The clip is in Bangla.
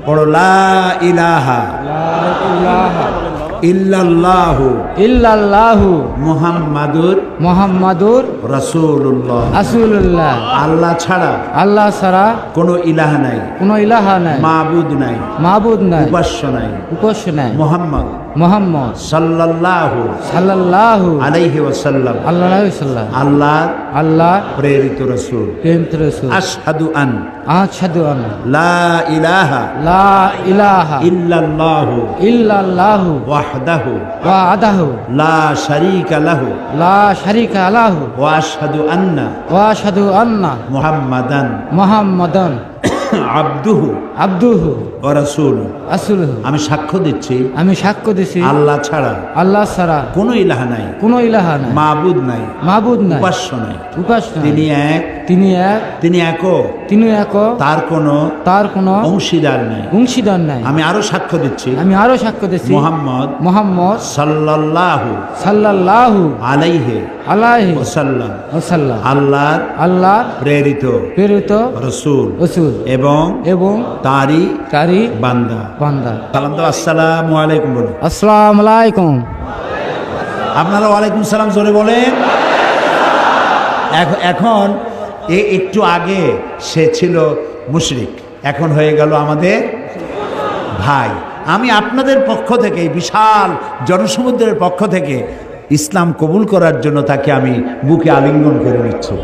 পড়ো লা ইলাহা ইল্লাল্লাহু ইল্লাল্লাহু মুহাম্মাদুর মুহাম্মাদুর রাসূলুল্লাহ। রাসূলুল্লাহ। আল্লাহ ছাড়া আল্লাহ ছাড়া কোনো ইলাহা নাই, কোনো ইলাহা নাই, মাবুদ নাই, মাবুদ নাই, উপাস্য নাই। উপাস্য নাই। মুহাম্মদ মুহাম্মদ সাল্লাল্লাহু সাল্লাল্লাহু আলাইহি ওয়াসাল্লাম আলাইহি ওয়াসাল্লাম আল্লাহ আল্লাহ প্রেরিত রাসূল। প্রেরিত রাসূল। আশহাদু আন আশহাদু আন্না লা ইলাহা লা ইলাহা ইল্লাল্লাহু ইল্লাল্লাহু ওয়াহদাহু ওয়াহদাহু লা শারীকা লাহু লা শারীকা লাহু ওয়া আশহাদু আন্না ওয়া আশহাদু আন্না মুহাম্মাদান মুহাম্মাদান আবদুহু আবদুহু ওয়া রাসূলুহু। রাসূলুহু। আমি সাক্ষ্য দিচ্ছি আমি সাক্ষ্য দিছি আল্লাহ ছাড়া আল্লাহ ছাড়া কোনো ইলাহা নাই, কোনো ইলাহা নাই, মাবুদ নাই, মাবুদ নাই, উপাস্য নাই। উপাস্য নাই। তিনি এক, তিনি এক, তিনি একক, তিনি এক, তার কোনো তার কোনো অংশীদার নাই। অংশীদার নাই। আমি আরো সাক্ষ্য দিচ্ছি আমি আরো সাক্ষ্য দিছি মুহাম্মদ মুহাম্মদ সাল্লাল্লাহু সাল্লাল্লাহু আলাইহি আলাইহি ওয়াসাল্লাম ওয়াসাল্লাম আল্লাহর আল্লাহ প্রেরিত প্রেরিত রাসূল রাসূল এবং এবং তারই তারই বান্দা। বান্দা। সালাম দাও, আসসালামু আলাইকুম বলুন। আসসালামু আলাইকুম। আপনারা ওয়ালাইকুম সালাম জোরে বলেন। এখন একটু আগে সে ছিল মুশরিক, এখন হয়ে গেল আমাদের ভাই। আমি আপনাদের পক্ষ থেকে, বিশাল জনসমুদ্রের পক্ষ থেকে ইসলাম কবুল করার জন্য তাকে আমি বুকে আলিঙ্গন করে নিচ্ছি।